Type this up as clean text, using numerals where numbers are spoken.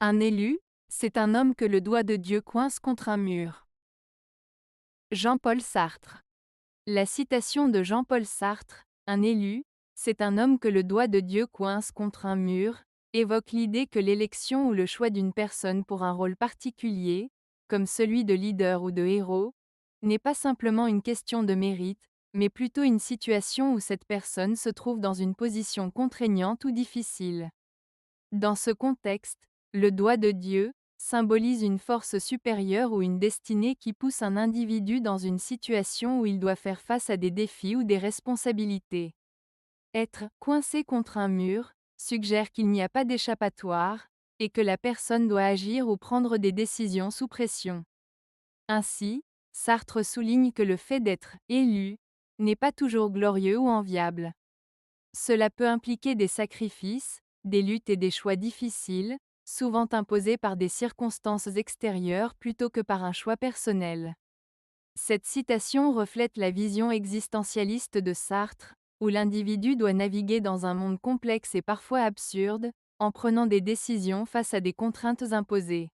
Un élu, c'est un homme que le doigt de Dieu coince contre un mur. Jean-Paul Sartre. La citation de Jean-Paul Sartre, un élu, c'est un homme que le doigt de Dieu coince contre un mur, évoque l'idée que l'élection ou le choix d'une personne pour un rôle particulier, comme celui de leader ou de héros, n'est pas simplement une question de mérite, mais plutôt une situation où cette personne se trouve dans une position contraignante ou difficile. Dans ce contexte, le doigt de Dieu symbolise une force supérieure ou une destinée qui pousse un individu dans une situation où il doit faire face à des défis ou des responsabilités. Être coincé contre un mur suggère qu'il n'y a pas d'échappatoire, et que la personne doit agir ou prendre des décisions sous pression. Ainsi, Sartre souligne que le fait d'être élu n'est pas toujours glorieux ou enviable. Cela peut impliquer des sacrifices, des luttes et des choix difficiles, souvent imposés par des circonstances extérieures plutôt que par un choix personnel. Cette citation reflète la vision existentialiste de Sartre, où l'individu doit naviguer dans un monde complexe et parfois absurde, en prenant des décisions face à des contraintes imposées.